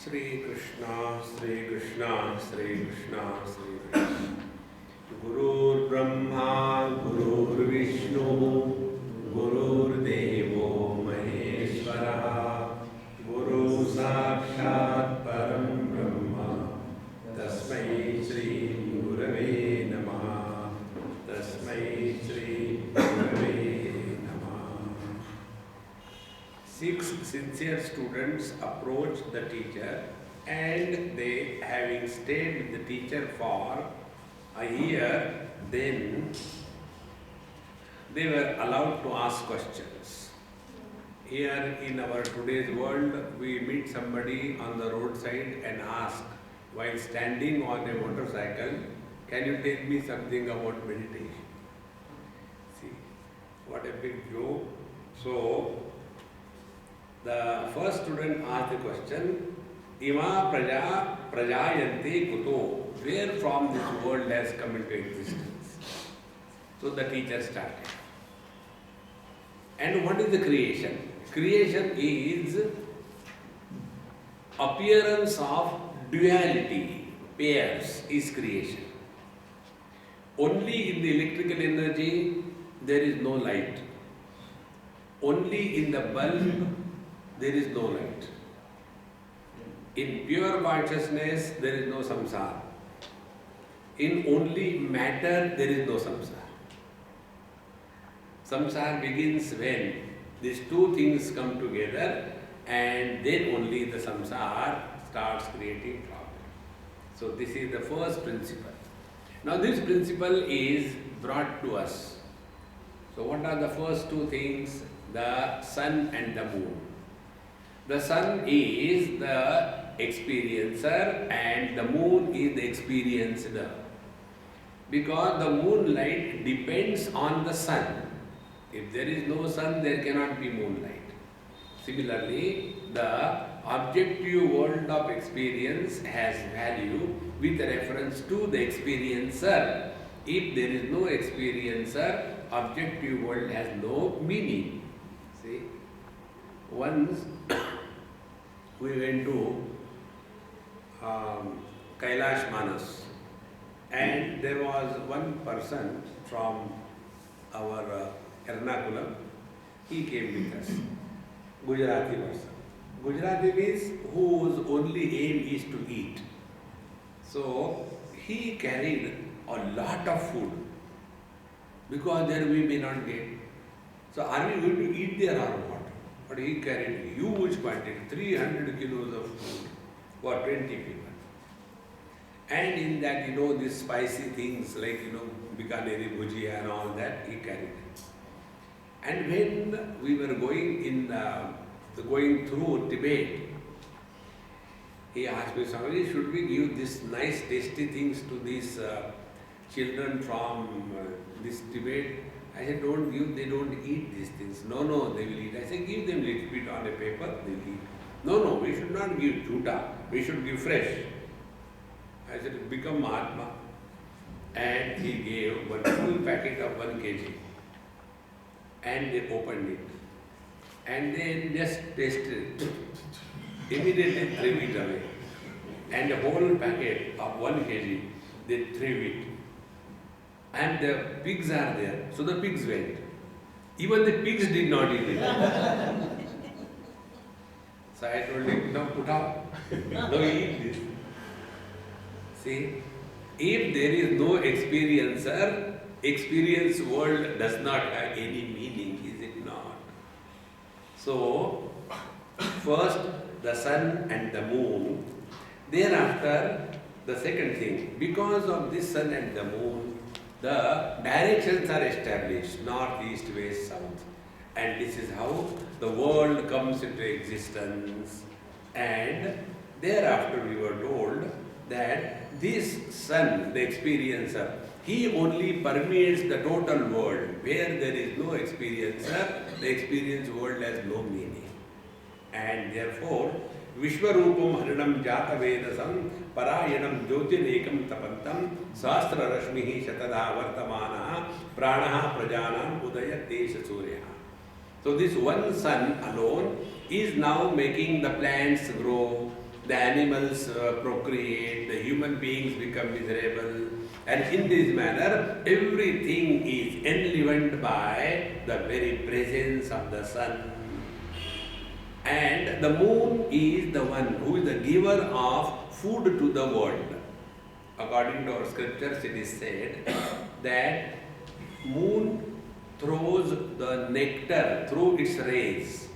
Sri Krishna, Sri Krishna, Sri Krishna, Sri Krishna. Gurur Brahma, Gurur Vishnu, Gurur Devo Maheshwara, Guru Sakshat Param Brahma, Tasmai Sri Gurave Namaha, Tasmai Sri Gurave Namaha. 6 sincere students approached the teacher, and they, having stayed with the teacher for a year, then they were allowed to ask questions. Here in our today's world, we meet somebody on the roadside and ask, while standing on a motorcycle, can you tell me something about meditation? See, what a big joke. So, the first student asked the question, Ima praja prajayanti kuto, where from this world has come into existence? So the teacher started. And what is the creation? Creation is appearance of duality, pairs is creation. Only in the electrical energy there is no light. Only in the bulb there is no light. In pure consciousness, there is no samsara. In only matter, there is no samsara. Samsara begins when these two things come together, and then only the samsara starts creating problems. So this is the first principle. Now this principle is brought to us. So what are the first two things? The sun and the moon. The sun is the experiencer and the moon is the experienced. Because the moonlight depends on the sun. If there is no sun, there cannot be moonlight. Similarly, the objective world of experience has value with reference to the experiencer. If there is no experiencer, objective world has no meaning. See, once we went to Kailash Manas, and there was one person from our Ernakulam. He came with us, Gujarati person. Gujarati means whose only aim is to eat. So he carried a lot of food because there we may not get. So are we going to eat there or what? But he carried huge quantity, 300 kilos of food for 20 people. And in that, these spicy things like, Bikaneri bhujia and all that, he carried. And when we were going through Tibet, he asked me, Swami, should we give this nice tasty things to these children from this Tibet? I said, don't give, they don't eat these things. No, they will eat. I said, give them little bit on a paper, they will eat. No, we should not give juta, we should give fresh. I said, become Mahatma. And he gave one full packet of 1 kg. And they opened it. And then just tasted it. Immediately threw it away. And the whole packet of 1 kg, they threw it. And the pigs are there, so the pigs went. Even the pigs did not eat it. So I told him, now put out. Now eat this. See, if there is no experiencer, experience world does not have any meaning, is it not? So, first the sun and the moon. Thereafter, the second thing, because of this sun and the moon, the directions are established, north, east, west, south. And this is how the world comes into existence. And thereafter we were told that this sun, the experiencer, he only permeates the total world. Where there is no experiencer, the experience world has no meaning. And therefore, Vishwarupam Harinam Jata Vedasam Parayanam Jyotirekam Tapantam Sastra Rashmihi Shatada Vartamana Pranaha Prajanam Udaya Desha Surya. So this one sun alone is now making the plants grow, the animals procreate, the human beings become miserable, and in this manner everything is enlivened by the very presence of the sun. And the moon is the one who is the giver of food to the world. According to our scriptures, it is said that moon throws the nectar through its rays,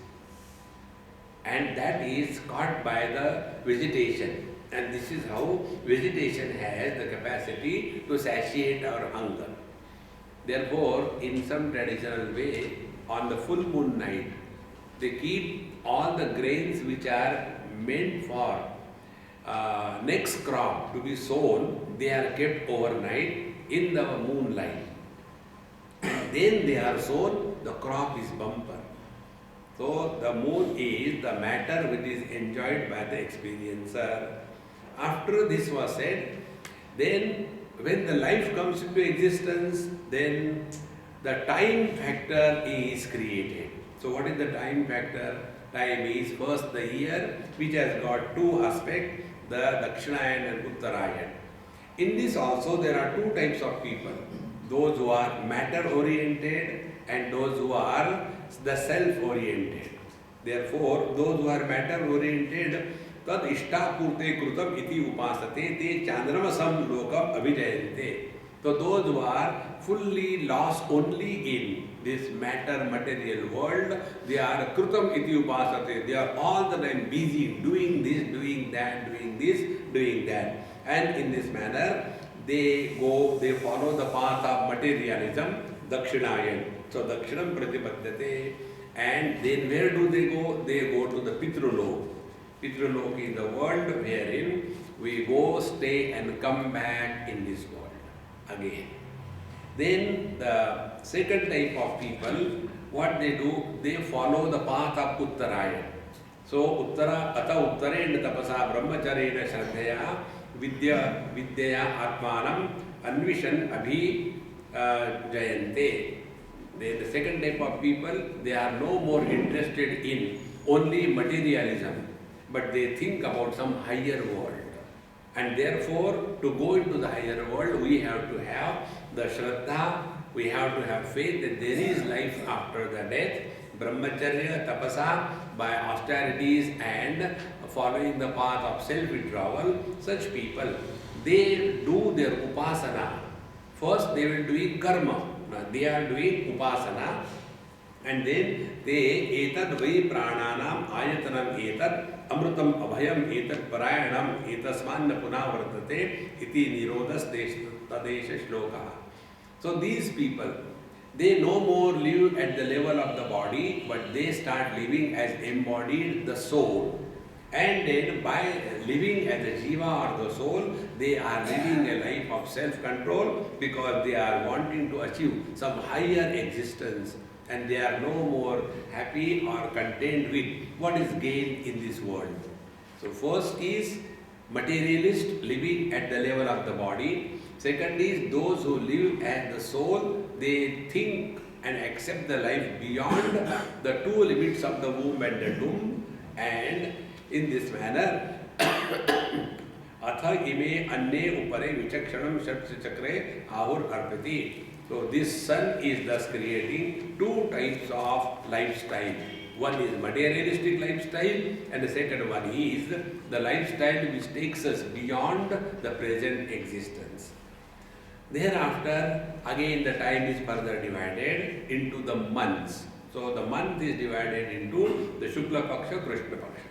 and that is caught by the vegetation. And this is how vegetation has the capacity to satiate our hunger. Therefore, in some traditional way, on the full moon night, they keep all the grains which are meant for next crop to be sown, they are kept overnight in the moonlight. And then they are sown, the crop is bumper. So the moon is the matter which is enjoyed by the experiencer. After this was said, then when the life comes into existence, then the time factor is created. So what is the time factor? Time is first the year, which has got two aspects, the Dakshinayan and Uttarayan. In this also there are two types of people, those who are matter oriented and those who are the self oriented. Therefore, those who are matter oriented, tad ishtapurte krutam iti upasate te chandramasam lokam abhijayante. So those who are fully lost only in this matter material world, they are krutam iti upasate. They are all the time busy doing this, doing that, doing this, doing that. And in this manner, they follow the path of materialism, Dakshinayan. So Dakshinam Pratipadyate. And then where do they go? They go to the Pitrulok. Pitrulok is the world wherein we go, stay and come back in this world again. Then the second type of people, what they do, they follow the path of Uttarayan. So Uttara ata uttarena tapasa brahmacharena shraddhaya vidyaya atmanam anvishan abhi jayante. The second type of people, they are no more interested in only materialism, but they think about some higher world. And therefore, to go into the higher world, we have to have the Shraddha, we have to have faith that there is life after the death. Brahmacharya, tapasa, by austerities and following the path of self-withdrawal, such people, they do their upasana. First, they will do karma. They are doing upasana, and then they etad vai prananam ayatanam etad amrutam abhayam etad parayanam etasmanna punavartate iti nirodas tadesha shloka. So these people, they no more live at the level of the body, but they start living as embodied the soul. And then by living as a jiva or the soul, they are living a life of self-control because they are wanting to achieve some higher existence, and they are no more happy or content with what is gained in this world. So first is materialist, living at the level of the body. Second is those who live as the soul, they think and accept the life beyond the two limits of the womb and the tomb, and in this manner, atha ime anne upare vichakshanam shatsa chakre ahur arpati. So this sun is thus creating two types of lifestyle. One is materialistic lifestyle, and the second one is the lifestyle which takes us beyond the present existence. Thereafter, again the time is further divided into the months. So the month is divided into the Shukla Paksha, Krishna Paksha.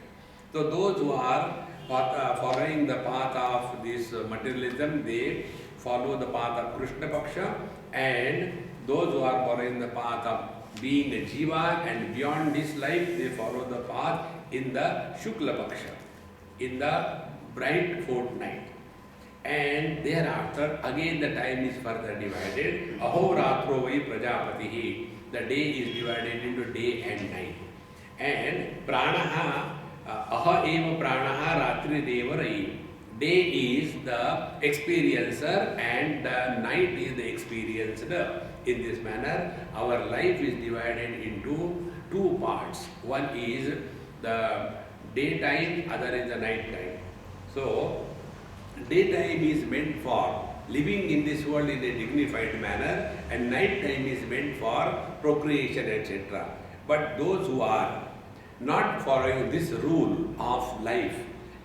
So those who are following the path of this materialism, they follow the path of Krishna Paksha, and those who are following the path of being a jiva and beyond this life, they follow the path in the Shukla Paksha, in the bright fortnight. And thereafter, again the time is further divided. Aho ratro vai prajapatihi. The day is divided into day and night. And pranaha aha eva pranaha ratri devarai. Day is the experiencer and the night is the experienced. In this manner, our life is divided into two parts. One is the daytime, other is the night time. So, daytime is meant for living in this world in a dignified manner, and night time is meant for procreation, etc. But those who are not following this rule of life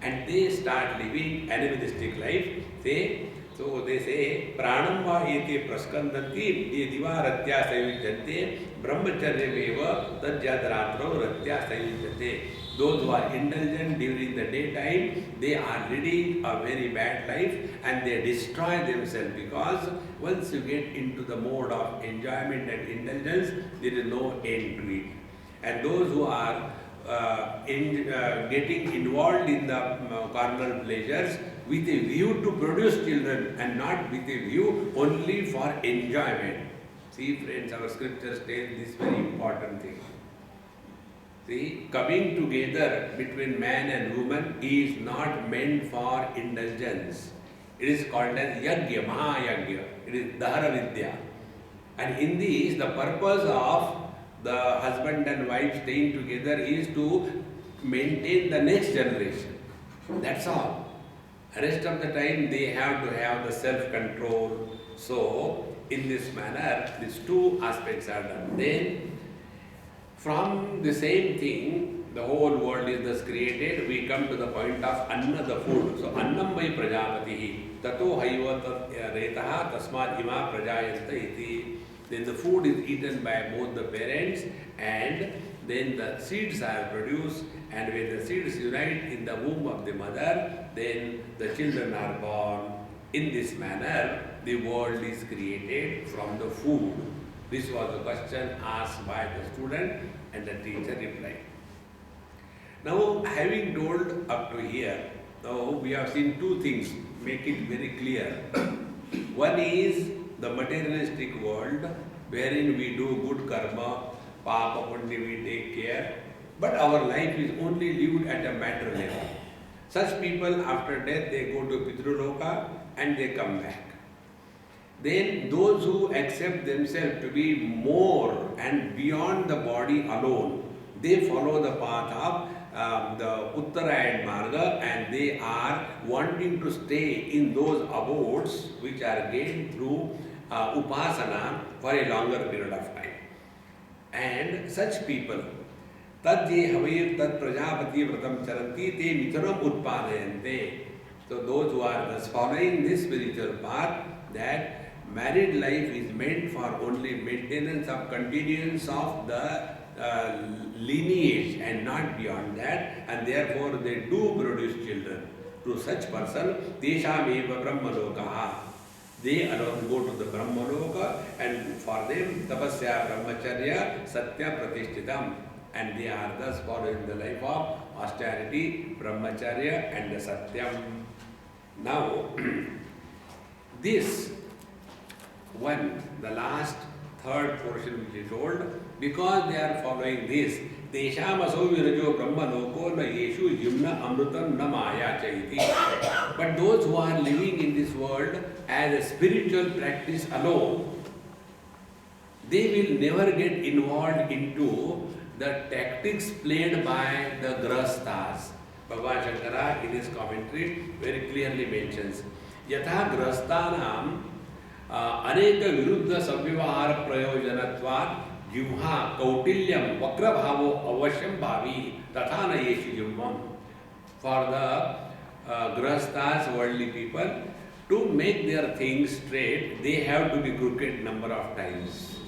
and they start living animalistic life, they say, Pranam va ete praskandanti, ye diva ratya sayujjante, brahmacharyameva tajjadratro ratya sayujjate. Those who are indulgent during the daytime, they are leading a very bad life and they destroy themselves, because once you get into the mode of enjoyment and indulgence, there is no end to it. And those who are getting involved in the carnal pleasures with a view to produce children and not with a view only for enjoyment. See friends, our scriptures tell this very important thing. See, coming together between man and woman is not meant for indulgence. It is called as yagya, mahayagya. It is dahara vidya. And in this, the purpose of the husband and wife staying together is to maintain the next generation. That's all. Rest of the time they have to have the self-control. So, in this manner, these two aspects are done. Then, from the same thing, the whole world is thus created, we come to the point of anna, the food. So, annam vai prajapatihi, tato haiva retaha tasmad ima prajayanta iti. Then the food is eaten by both the parents, and then the seeds are produced, and when the seeds unite in the womb of the mother, then the children are born. In this manner, the world is created from the food. This was the question asked by the student, and the teacher replied. Now, having told up to here, now we have seen two things, make it very clear. One is the materialistic world, wherein we do good karma, papa punya we take care, but our life is only lived at a matter level. Such people, after death, they go to Pitraloka and they come back. Then those who accept themselves to be more and beyond the body alone, they follow the path of the Uttarayan Marga, and they are wanting to stay in those abodes which are gained through upasana for a longer period of time. And such people, tad je havir tad prajapati vratam charanti te mitaram utpadayante. So those who are thus following this spiritual path, that married life is meant for only maintenance of continuance of the lineage and not beyond that, and therefore they do produce children. To such person, tesham eva brahmalokaha. They alone go to the brahmaloka, and for them tapasya brahmacharya satya pratishtitam, and they are thus following the life of austerity, brahmacharya and the satyam. Now, this one, the last third portion which is told, because they are following this, Tesham aso virajo brahma loko na yeshu yumna amrutam na maya chaiti. But those who are living in this world as a spiritual practice alone, they will never get involved into the tactics played by the grastas. Bhagavan Shankara in his commentary very clearly mentions, Yatha grastanam अनेक विरुद्ध सव्यवहार प्रयोजनत्वात् जिह्वा कौटिल्यम वक्रभावो अवश्यम भावी तथा न येषु जिह्वम. For the grahasthas, worldly people, to make their things straight, they have to be crooked number of times.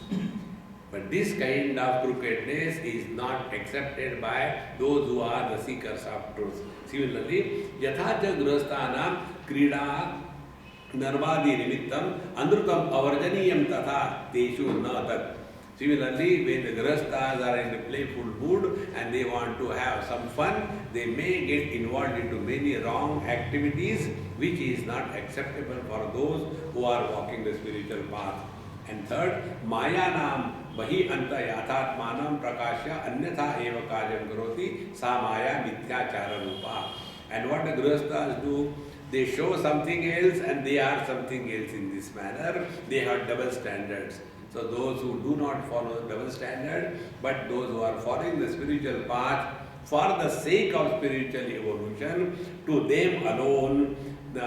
But this kind of crookedness is not accepted by those who are the seekers of truth. Similarly, yathacha grahasthanam krida Narvadi nimittam anrutam avarjaniyam tatha teshu na tat. Similarly, when the grahasthas are in a playful mood and they want to have some fun, they may get involved into many wrong activities which is not acceptable for those who are walking the spiritual path. And third, mayanam bahi anta yathatmanam prakashya anyatha eva karyam karoti sa maya mithyachara rupa. And what the grahasthas do, they show something else and they are something else in this manner. They have double standards. So those who do not follow double standard, but those who are following the spiritual path, for the sake of spiritual evolution, to them alone, the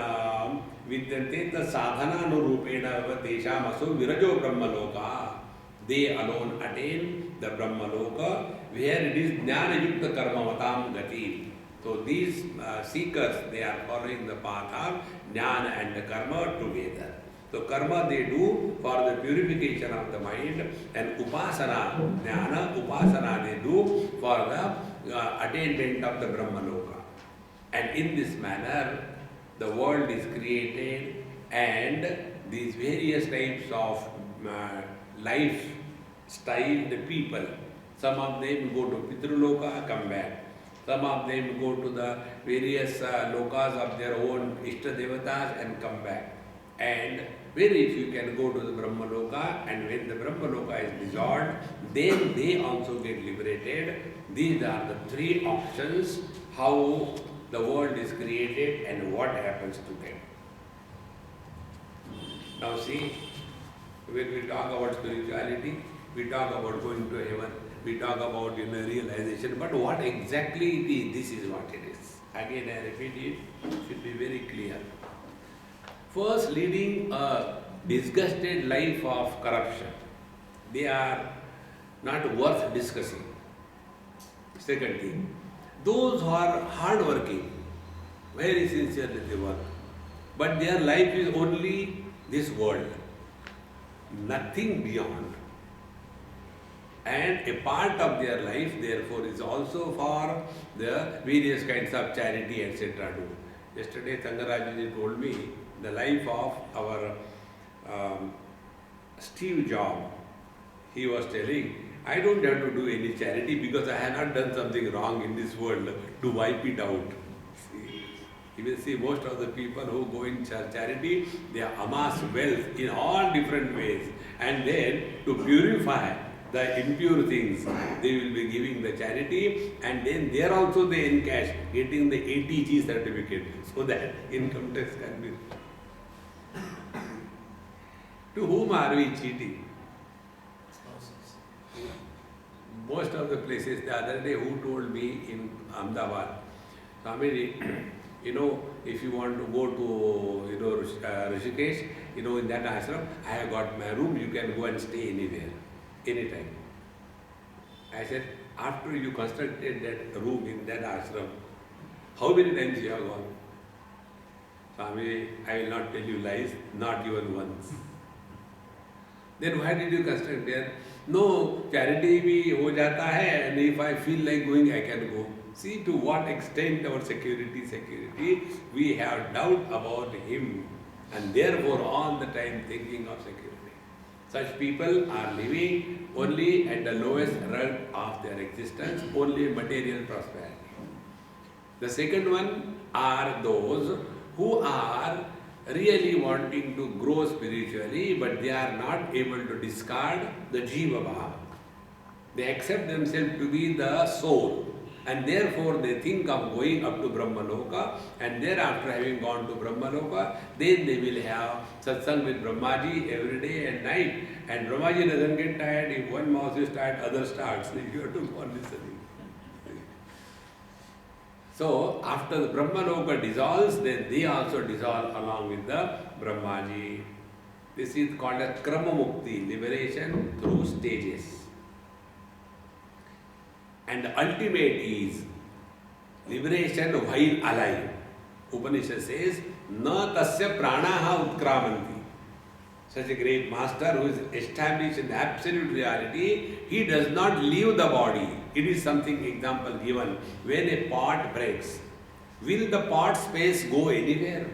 vidyante sadhana anurupena tesham aso virajo brahmaloka. They alone attain the brahmaloka, where it is jnana yukta karmavatam gati. So these seekers, they are following the path of jnana and karma together. So karma they do for the purification of the mind, and upasana, jnana, upasana they do for the attainment of the brahmaloka. And in this manner, the world is created, and these various types of life-styled people, some of them go to Pitruloka, come back. Some of them go to the various lokas of their own Ishta Devatas and come back. And very few can go to the Brahmaloka, and when the Brahmaloka is dissolved, then they also get liberated. These are the three options how the world is created and what happens to them. Now see, when we talk about spirituality, we talk about going to heaven, we talk about realization, but what exactly it is, this is what it is. Again I repeat it, should be very clear. First, leading a disgusted life of corruption. They are not worth discussing. Second thing, those who are hard-working, very sincerely they work, but their life is only this world, nothing beyond. And a part of their life, therefore, is also for the various kinds of charity, etc. Yesterday, Tangarajaji told me the life of our Steve Jobs. He was telling, I don't have to do any charity because I have not done something wrong in this world to wipe it out. See, you will see most of the people who go in charity, they amass wealth in all different ways, and then to purify the impure things, they will be giving the charity, and then there also they encash, getting the ATG certificate, so that income tax can be. To whom are we cheating? Most of the places, the other day, who told me in Ahmedabad, Swamiji, if you want to go to, Rishikesh, in that ashram, I have got my room, you can go and stay anywhere, anytime. I said, after you constructed that room in that ashram, how many times you have gone? Swami, I will not tell you lies, not even once. Then why did you construct there? No, charity bhi ho jata hai, and if I feel like going, I can go. See to what extent our security, we have doubt about him, and therefore all the time thinking of security. Such people are living only at the lowest rung of their existence, only material prosperity. The second one are those who are really wanting to grow spiritually, but they are not able to discard the Jiva Bhava. They accept themselves to be the soul, and therefore they think of going up to Brahmaloka, and thereafter having gone to Brahmaloka, then they will have satsang with Brahmaji every day and night, and Brahmaji doesn't get tired. If one mouse is tired, other starts. You have to go on listening. So, after the Brahmaloka dissolves, then they also dissolve along with the Brahmaji. This is called as Krama Mukti, liberation through stages. And the ultimate is liberation while alive. Upanishad says, Na tasya pranaha utkramanti. Such a great master who is established in absolute reality, he does not leave the body. It is something example given. When a pot breaks, will the pot space go anywhere?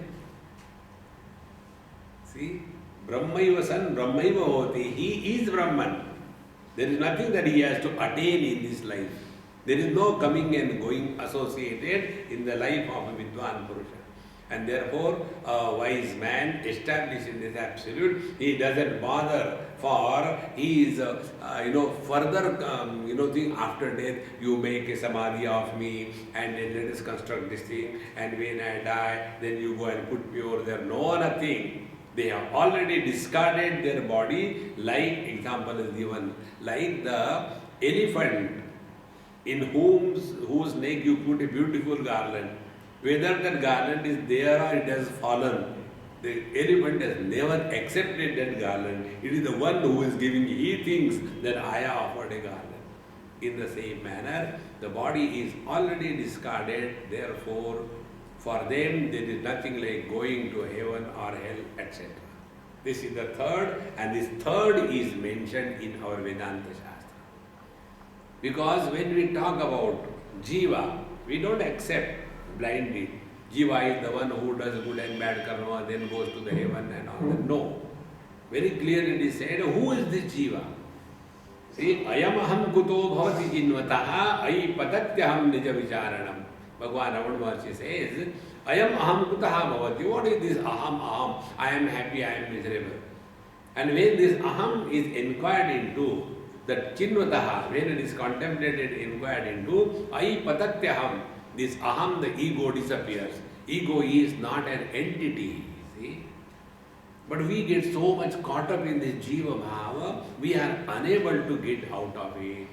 See, Brahmaiva san Brahmaiva hoti. He is Brahman. There is nothing that he has to attain in this life. There is no coming and going associated in the life of a Vidwan Purusha. And therefore, a wise man established in this absolute, he doesn't bother for his, further, thing after death, you make a samadhi of me, and then let us construct this thing, and when I die, then you go and put pure there. No, nothing. They have already discarded their body, like example is given, like the elephant in whose neck you put a beautiful garland. Whether that garland is there or it has fallen, the elephant has never accepted that garland. It is the one who is giving. He thinks that I have offered a garland. In the same manner, the body is already discarded. Therefore, for them there is nothing like going to heaven or hell, etc. This is the third, and this third is mentioned in our Vedanta Shastra. Because when we talk about Jiva, we don't accept blindly. Jiva is the one who does good and bad karma, then goes to the heaven and all that. No. Very clearly it is said, who is this Jiva? See, ayam aham kuto bhavati jinvataha ai patatyaham nija vicharanam. Bhagavan Ramana Maharshi says, ayam aham kutaha bhavati. What is this aham aham? I am happy, I am miserable. And when this aham is inquired into, that chinvataha, when it is contemplated, inquired into, ai patatyaham, this aham, the ego disappears. Ego is not an entity, see. But we get so much caught up in this jiva bhava, we are unable to get out of it.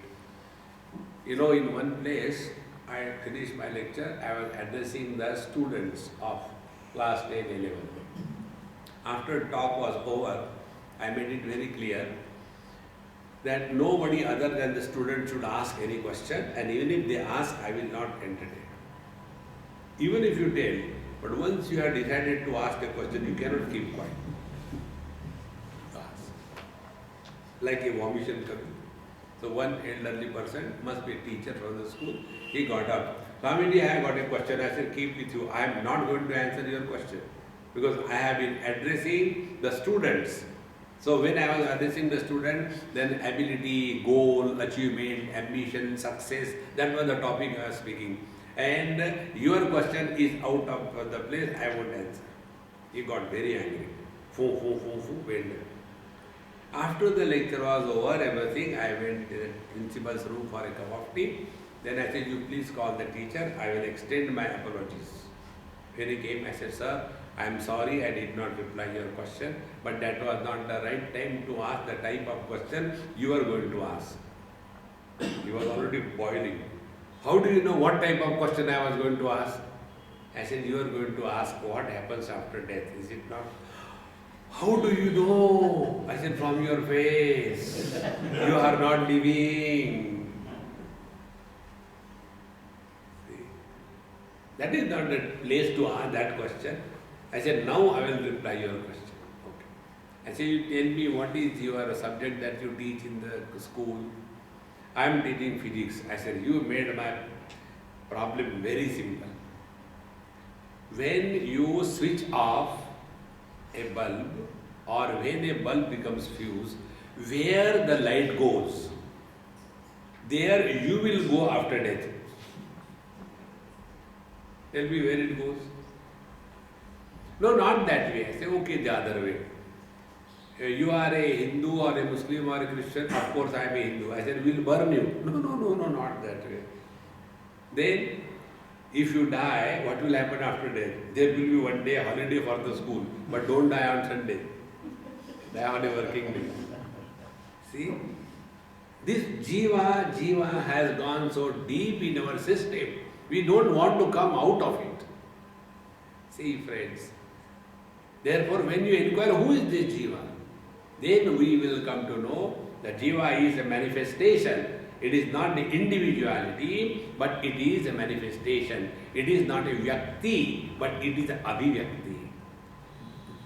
You know, in one place, I finished my lecture, I was addressing the students of class 10, 11. After talk was over, I made it very clear that nobody other than the student should ask any question, and even if they ask, I will not entertain. Even if you tell, but once you have decided to ask a question, you cannot keep quiet. Ask. Like a vomit coming. So one elderly person, must be a teacher from the school, he got up. Swamiji, I have got a question. I said, keep with you. I am not going to answer your question because I have been addressing the students. So when I was addressing the students, then ability, goal, achievement, ambition, success, that was the topic I was speaking. And your question is out of the place, I won't answer. He got very angry. Went. After the lecture was over, everything, I went to the principal's room for a cup of tea. Then I said, you please call the teacher, I will extend my apologies. When he came, I said, sir, I am sorry I did not reply your question, but that was not the right time to ask the type of question you are going to ask. He was already boiling. How do you know what type of question I was going to ask? I said, you are going to ask what happens after death, is it not? How do you know? I said, from your face. You are not living. See? That is not the place to ask that question. I said, now I will reply your question. Okay. I said, you tell me what is your subject that you teach in the school. I am teaching physics. I said, you made my problem very simple. When you switch off a bulb or when a bulb becomes fused, where the light goes, there you will go after death. Tell me where it goes. No, not that way. I say, okay, the other way. You are a Hindu or a Muslim or a Christian, of course I am a Hindu. I said, we'll burn you. No, not that way. Then, if you die, what will happen after death? There will be one day holiday for the school, but don't die on Sunday. Die on a working day. See? This jiva has gone so deep in our system, we don't want to come out of it. See, friends. Therefore, when you inquire who is this jiva, then we will come to know that jiva is a manifestation. It is not the individuality, but it is a manifestation. It is not a vyakti, but it is an abhivyakti.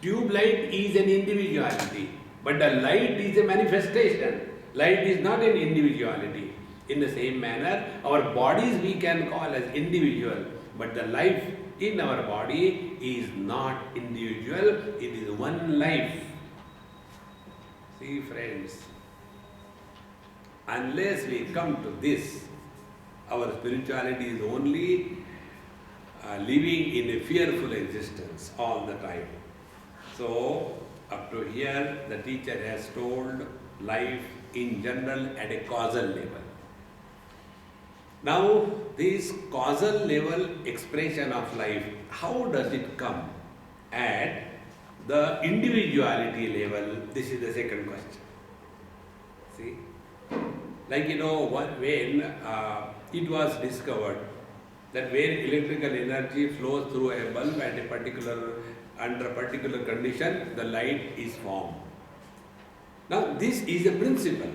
Tube light is an individuality, but the light is a manifestation. Light is not an individuality. In the same manner, our bodies we can call as individual, but the life in our body is not individual, it is one life. See, friends, unless we come to this, our spirituality is only living in a fearful existence all the time. So, up to here, the teacher has told life in general at a causal level. Now, this causal level expression of life, how does it come at the individuality level? This is the second question. See? Like, when it was discovered that where electrical energy flows through a bulb at a under a particular condition, the light is formed. Now this is a principle.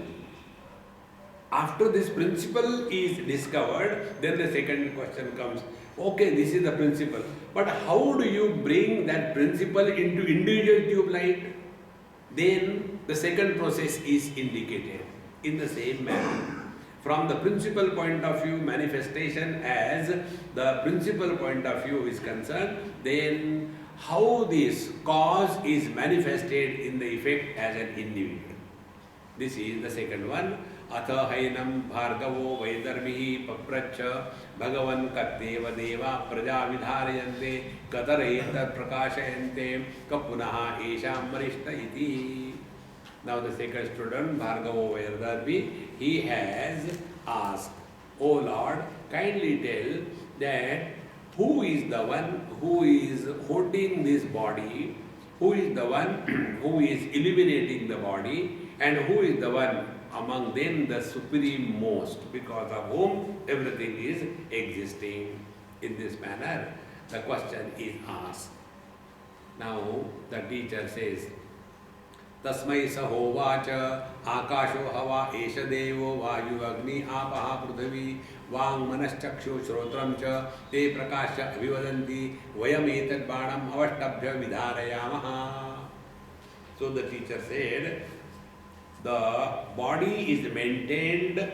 After this principle is discovered, then the second question comes, okay, this is the principle, but how do you bring that principle into individual tube light? Then the second process is indicated in the same manner. From the principal point of view, manifestation as the principal point of view is concerned, then how this cause is manifested in the effect as an individual. This is the second one. Atha hainam bhargavo vaidarmihi papracha bhagavan katteva deva praja vidharayante katarayeta prakashayante kapunaha esham marishta iti. Now the second student, Bhargavo Vaidarmi, he has asked, O Lord, kindly tell that who is the one who is holding this body, who is the one who is illuminating the body, and who is the one among them the supreme most, because of whom everything is existing. In this manner, the question is asked. Now the teacher says, Tasmai sahovacha akasho hava esha devo vayu agni apaha prithvi vang manaschakshu shrotram cha te prakasha avivadanti vayam etad banam avashtabhya vidharayamaha. So the teacher said, the body is maintained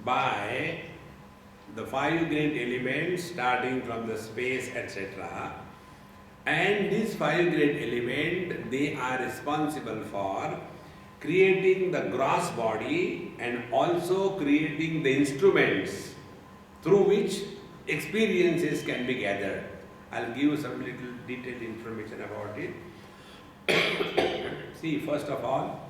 by the five great elements starting from the space, etc. And these five great elements, they are responsible for creating the gross body and also creating the instruments through which experiences can be gathered. I'll give you some little detailed information about it. See, first of all,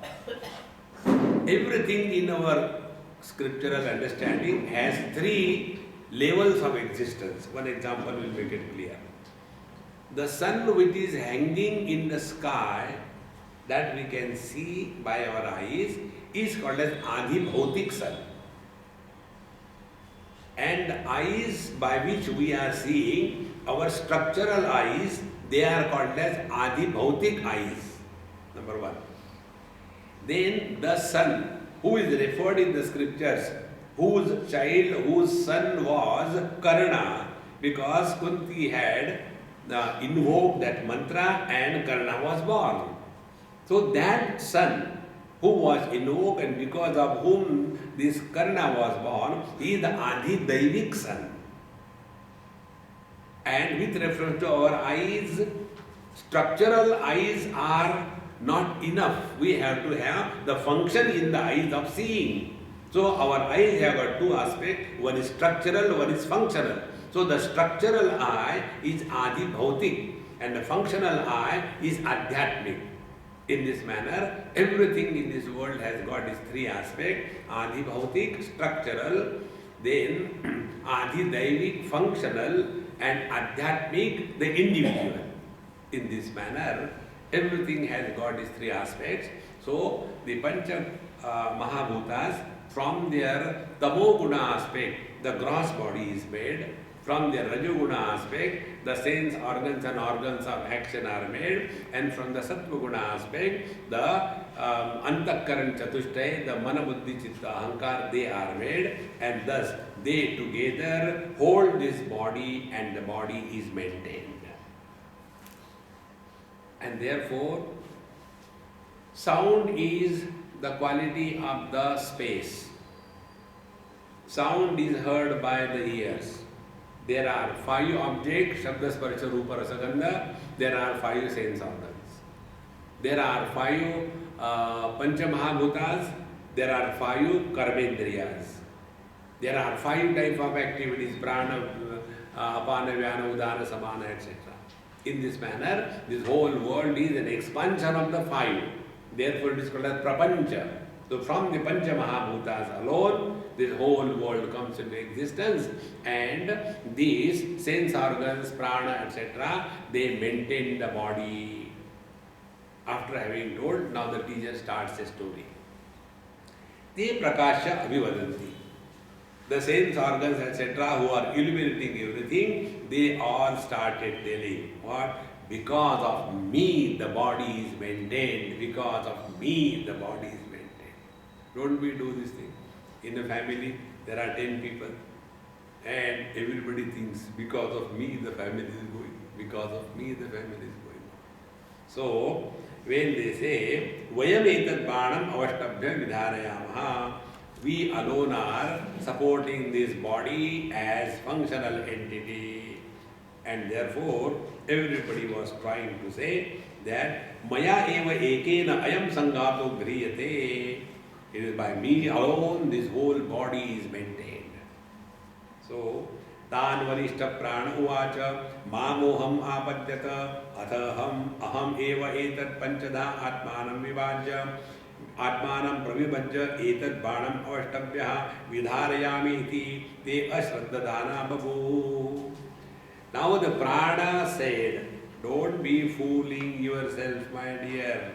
everything in our scriptural understanding has three levels of existence. One example will make it clear. The sun which is hanging in the sky that we can see by our eyes is called as Adi Bhautik sun. And the eyes by which we are seeing, our structural eyes, they are called as Adi Bhautik eyes. Number one. Then the son, who is referred in the scriptures, whose son was Karna, because Kunti had invoked that mantra and Karna was born. So that son who was invoked and because of whom this Karna was born is the Adi Daivik son. And with reference to our eyes, structural eyes are not enough. We have to have the function in the eyes of seeing. So our eyes have got two aspects. One is structural, one is functional. So the structural eye is Adi Bhautik and the functional eye is Adhyatmic. In this manner, everything in this world has got these three aspects: Adi Bhautik, structural, then Adi Daivik, functional, and Adhyatmic, the individual. In this manner, everything has got these three aspects. So the Pancha Mahabhutas, from their Tamoguna aspect, the gross body is made. From their Rajoguna aspect, the sense organs and organs of action are made. And from the Sattvaguna aspect, the Antakaran Chatushtay, the Manabuddhi Chitta Ahankar, they are made. And thus, they together hold this body and the body is maintained. And therefore, sound is the quality of the space. Sound is heard by the ears. There are five objects, Shabda, Sparsha, Rupa, Rasa, Gandha. There are five sense organs. There are five Pancha Mahabhutas. There are five Karmendriyas. There are five types of activities, Prana, Apana, Vyana, Udana, Samana, etc. In this manner, this whole world is an expansion of the five. Therefore, it is called as Prapancha. So, from the Pancha Mahabhutas alone, this whole world comes into existence, and these sense organs, prana, etc., they maintain the body. After having told, now the teacher starts a story. Te prakasha avivadanti. The sense organs, etc., who are illuminating everything, they all started telling what? Because of me, the body is maintained. Because of me, the body is maintained. Don't we do this thing? In a family, there are 10 people, and everybody thinks, because of me, the family is going. Because of me, the family is going. So, when they say, Vayam etat banam avashtabhyam vidharayamaha, we alone are supporting this body as functional entity. And therefore, everybody was trying to say that Maya eva ekena ayam sangato griyate. It is by me alone this whole body is maintained. So, तान वरिष्ठ प्राण उवाच मामोहम आपद्यत अहम एव एतत् पंचधा आत्मानं विभाज्य आत्मानं प्रविभज्य एतत् बाणम् अवष्टभ्यः विधारयामि इति ते अश्रद्धदाना बभूव. Now the prana said, don't be fooling yourself, my dear.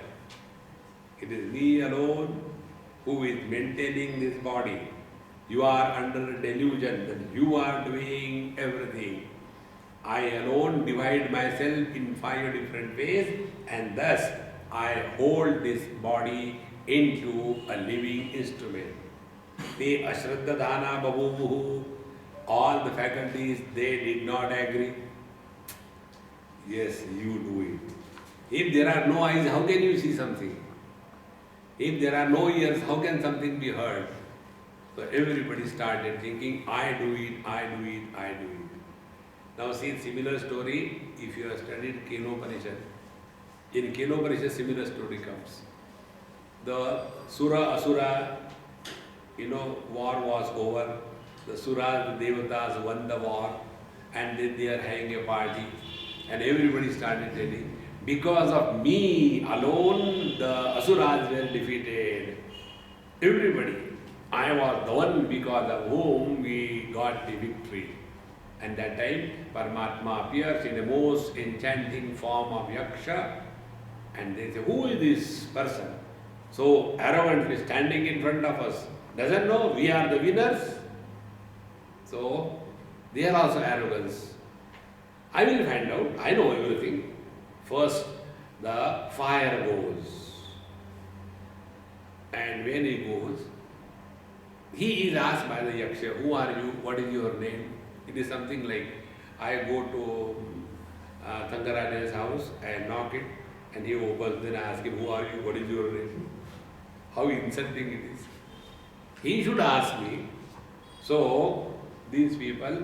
It is me alone who is maintaining this body. You are under delusion that you are doing everything. I alone divide myself in 5 different ways, and thus I hold this body into a living instrument. Te ashraddhadhana babuvuhu. All the faculties, they did not agree. Yes, you do it. If there are no eyes, how can you see something? If there are no ears, how can something be heard? So everybody started thinking, I do it, I do it, I do it. Now see, similar story, if you have studied Prashnopanishad. In Prashnopanishad, similar story comes. The Sura-Asura, war was over. The Suras, the Devatas won the war, and then they are having a party. And everybody started telling, because of me alone, the Asuras were defeated. Everybody. I was the one because of whom we got the victory. And that time, Paramatma appears in the most enchanting form of Yaksha. And they say, who is this person? So arrogantly standing in front of us. Doesn't know we are the winners. So, they are also arrogance. I will find out. I know everything. First, the fire goes. And when he goes, he is asked by the Yaksha, who are you? What is your name? It is something like, I go to Thangaraja's house, I knock it, and he opens, then I ask him, who are you? What is your name? How insulting it is. He should ask me. So, these people,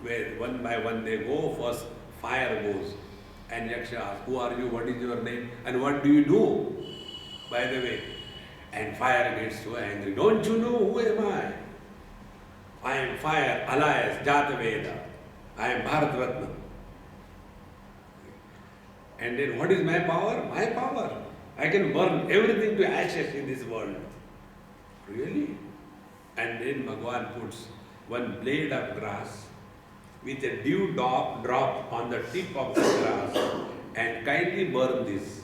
where one by one they go, first fire goes. And Yaksha asks, who are you? What is your name? And what do you do? By the way. And fire gets so angry. Don't you know who am I? I am fire, alias Jataveda. I am Bharatratna. And then what is my power? My power. I can burn everything to ashes in this world. Really? And then Bhagavan puts one blade of grass with a dew drop on the tip of the grass and kindly burn this.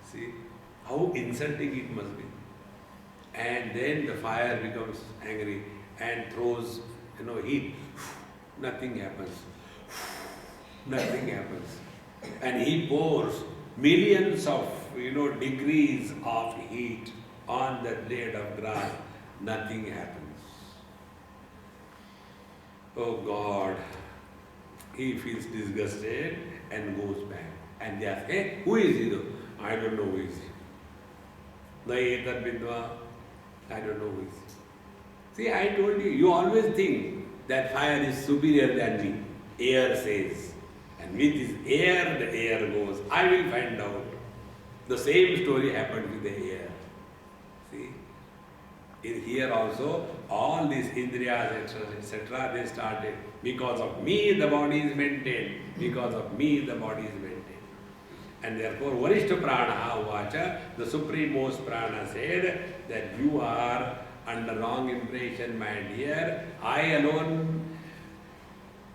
See how insulting it must be. And then the fire becomes angry and throws, heat. Nothing happens. Nothing happens. And he pours millions of, degrees of heat on the blade of grass. Nothing happens. Oh God. He feels disgusted and goes back. And they ask, hey, who is he though? I don't know who is he. Nayetar Vidva. I don't know who is he. See, I told you, you always think that fire is superior than me. Air says. And with this air, the air goes. I will find out. The same story happened with the air. See? In here also, all these indriyas, etc., they started. Because of me, the body is maintained. Because of me, the body is maintained. And therefore, Varishta Prana Vacha, the supremost prana said that you are under wrong impression, my dear. I alone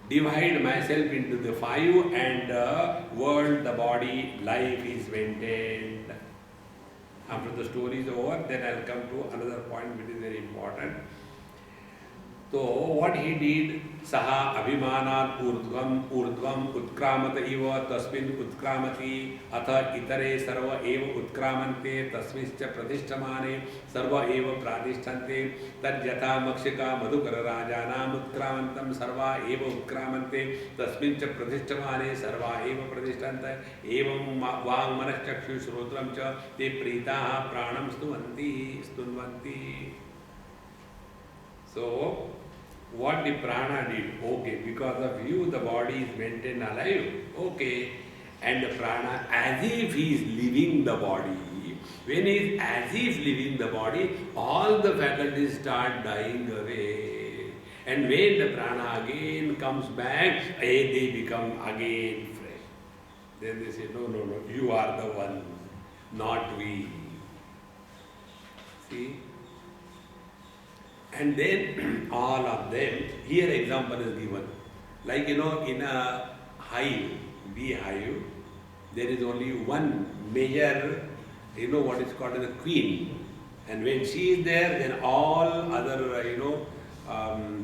divide myself into the 5 and the world, the body, life is maintained. After the story is over, then I will come to another point which is very important. So what he did, saha abhimanat urdhvam utkramat iva tasmin utkramati atha itare sarva eva utkramante tasmischa pratishtamane sarva eva pradishtante tad yatha makshika madhukara rajanam utkramantam sarva eva utkramante tasmincha pratishtamane sarva eva pradishtante evam vang manaschakshu shrotram cha te pritaha pranam stunvanti. So what the prana did? Okay, because of you the body is maintained alive. Okay, and the prana as if he is leaving the body. When he is as if leaving the body, all the faculties start dying away. And when the prana again comes back, they become again fresh. Then they say, no, you are the one, not we. See? And then all of them, here example is given. Like in a hive, beehive, there is only one major, what is called as a queen. And when she is there, then all other,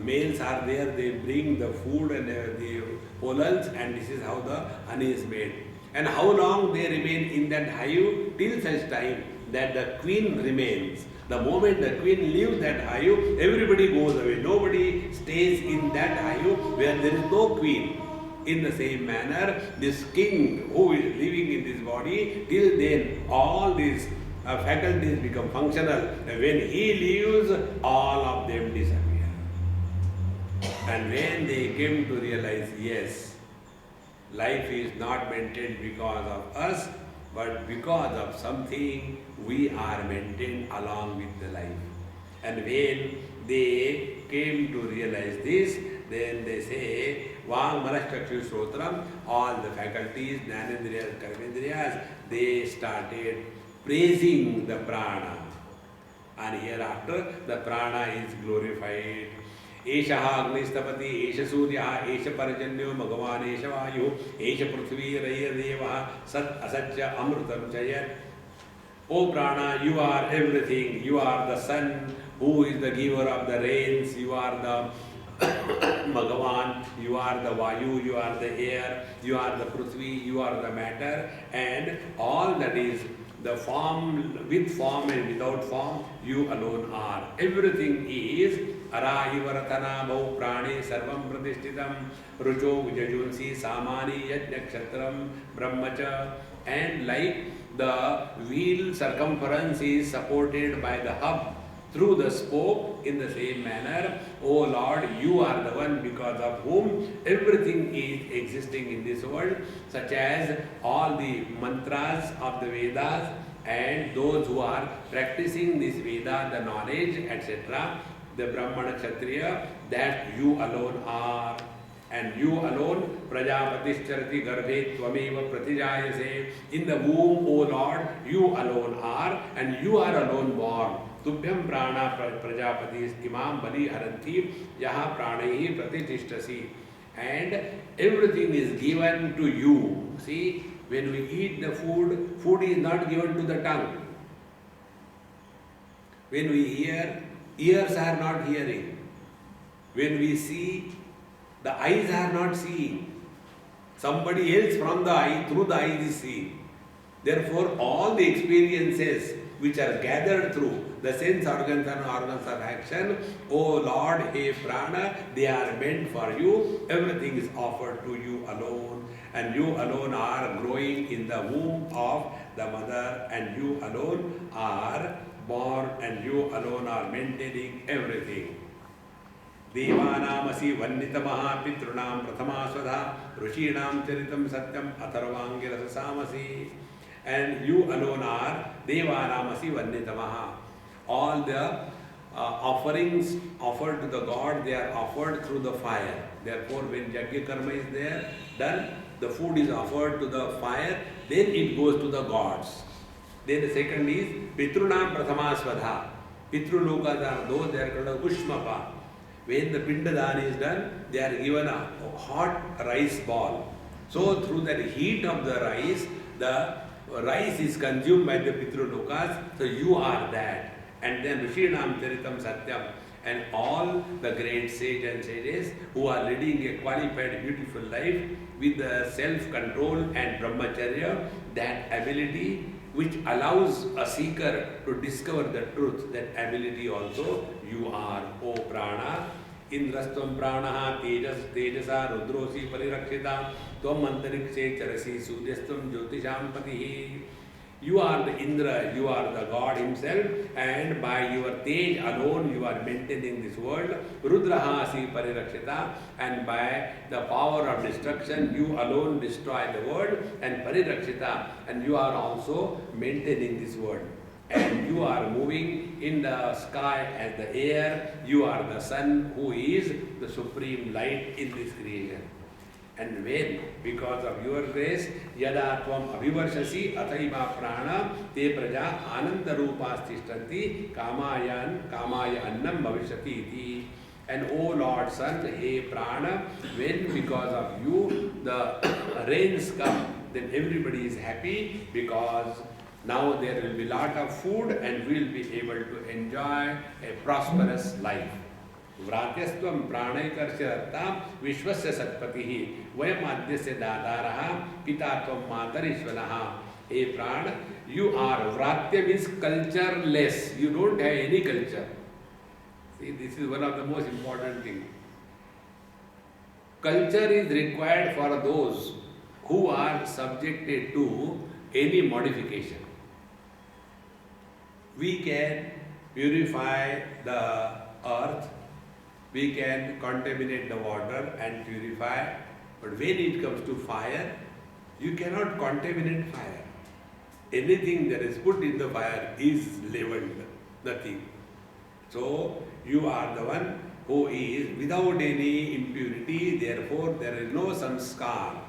males are there, they bring the food and the pollens, and this is how the honey is made. And how long they remain in that hive? Till such time that the queen remains. The moment the queen leaves that hive, everybody goes away. Nobody stays in that hive where there is no queen. In the same manner, this king who is living in this body, till then all these faculties become functional. And when he leaves, all of them disappear. And when they came to realize, yes, life is not maintained because of us, but because of something we are maintained along with the life. And when they came to realize this, then they say, Vang Manashchakshu Shrotram, all the faculties, Jnanendriyas, Karmendriyas, they started praising the prana. And hereafter the prana is glorified. Esha Agnistapati, Esha Surya, Esha Parajanyo, Bhagavan, Esha Vayu, Esha Prithvi, Raya Deva, Sat Asatya Amrutam Chayat. O Prana, you are everything. You are the sun who is the giver of the rains. You are the Bhagavan, you are the Vayu, you are the air, you are the Prithvi, you are the matter, and all that is the form, with form and without form, you alone are. Everything is Arahi Varatana Bhau Prane Sarvam Pratishtitam Rucho Vijajunsi Samani Yajnakshatram Brahmacha, and like the wheel circumference is supported by the hub through the spoke, in the same manner, O Lord, you are the one because of whom everything is existing in this world, such as all the mantras of the Vedas and those who are practicing this Veda, the knowledge, etc., the Brahmana Kshatriya, that you alone are. And you alone, Prajapatisharati Garbhe Tvameva Pratijayase, in the womb, O Lord, you alone are, and you are alone born. Tubhyam prana prajapatis imam bali haranti yaha pranahi pratithishtasi. And everything is given to you. See, when we eat the food, food is not given to the tongue. When we hear, ears are not hearing. When we see, the eyes are not seeing. Somebody else from the eye, through the eyes is seeing. Therefore, all the experiences which are gathered through the sense organs and organs of action, O Lord, hey Prana, they are meant for you. Everything is offered to you alone. And you alone are growing in the womb of the mother, and you alone are born, and you alone are maintaining everything. Devanamasi Vannitamaha Pitrunam Prathamaswada Rushinam Charitam Satyam Atharvangirasamasi. And you alone are Devanamasi Vannitamaha. All the offerings offered to the God, they are offered through the fire. Therefore, when Yajna Karma is there, done, the food is offered to the fire, then it goes to the gods. Then the second is Pitrunam Prathamaswada. Pitru Lokas are those, they are called Ushmapa. When the Pindadana is done, they are given a hot rice ball. So through the heat of the rice is consumed by the Pitru Lokas, so you are that. And then Rishinam Charitam Satyam. and all the great sages and sages who are leading a qualified, beautiful life with the self-control and brahmacharya, that ability which allows a seeker to discover the truth, that ability also you are, O Prana. Indrastvam pranaha tejasa rudrosi parirakshita tvam antarikshe charasi suryastvam jyotisham patihi. You are the Indra, you are the God himself, and by your tej alone you are maintaining this world. Rudraha si parirakshita, and by the power of destruction you alone destroy the world, and parirakshita, and you are also maintaining this world. And you are moving in the sky and the air. You are the sun who is the supreme light in this creation. And when, because of your grace, yada tvam abhivarshasi athaiva prana te praja ananda rupastishtanti kamaya annam bhavishyati iti. And O Lord Sun, hey Prana, when because of you the rains come, then everybody is happy, because now there will be lot of food and we will be able to enjoy a prosperous life. Vratyastvam pranaikarsharatta vishwasya satpatihi vayam adyasya dadaraha pitatvam matarishvanaha. Hey Prana, you are, Vratya means cultureless. You don't have any culture. See, this is one of the most important things. Culture is required for those who are subjected to any modification. We can purify the earth, we can contaminate the water and purify, but when it comes to fire, you cannot contaminate fire. Anything that is put in the fire is leavened, nothing. So, you are the one who is without any impurity, therefore there is no samskar.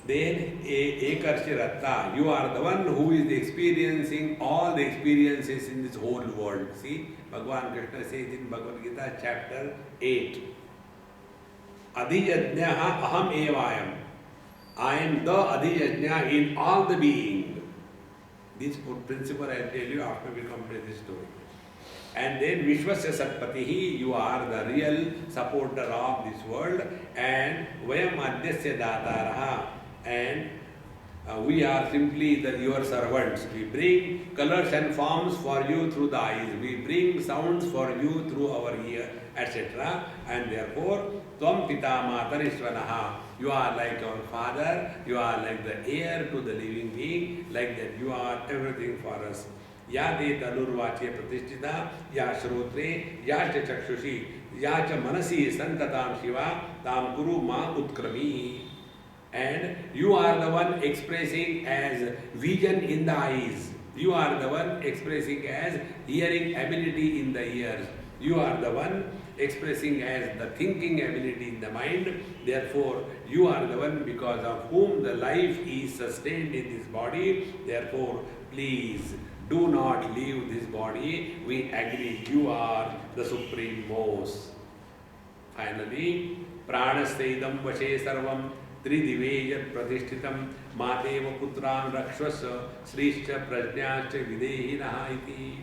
Then Ekarshiratta, you are the one who is experiencing all the experiences in this whole world. See, Bhagavan Krishna says in Bhagavad Gita chapter 8, Adhijajnaha aham evayam. I am the Adhijajna in all the being. This principle I will tell you after we complete this story. And then Vishwasya Satpatihi, you are the real supporter of this world, and Vayam Adyasya Dataraha, and we are simply your servants. We bring colors and forms for you through the eyes, we bring sounds for you through our ear, etc. And therefore, Tvam Pita Matarishvanaha, you are like our father, you are like the heir to the living being, like that you are everything for us. Ya de tanurvache pratishtita, ya shrotre, ya cha chakshushi, ya cha manasi santatam shiva, tam guru ma utkrami. And you are the one expressing as vision in the eyes. You are the one expressing as hearing ability in the ears. You are the one expressing as the thinking ability in the mind. Therefore, you are the one because of whom the life is sustained in this body. Therefore, please do not leave this body. We agree, you are the supreme most. Finally, Pranastaidam Vashe Sarvam Tridive Pratishtitam Mateva Putran Rakshvasa Srishcha Prajnascha Videhinaha iti.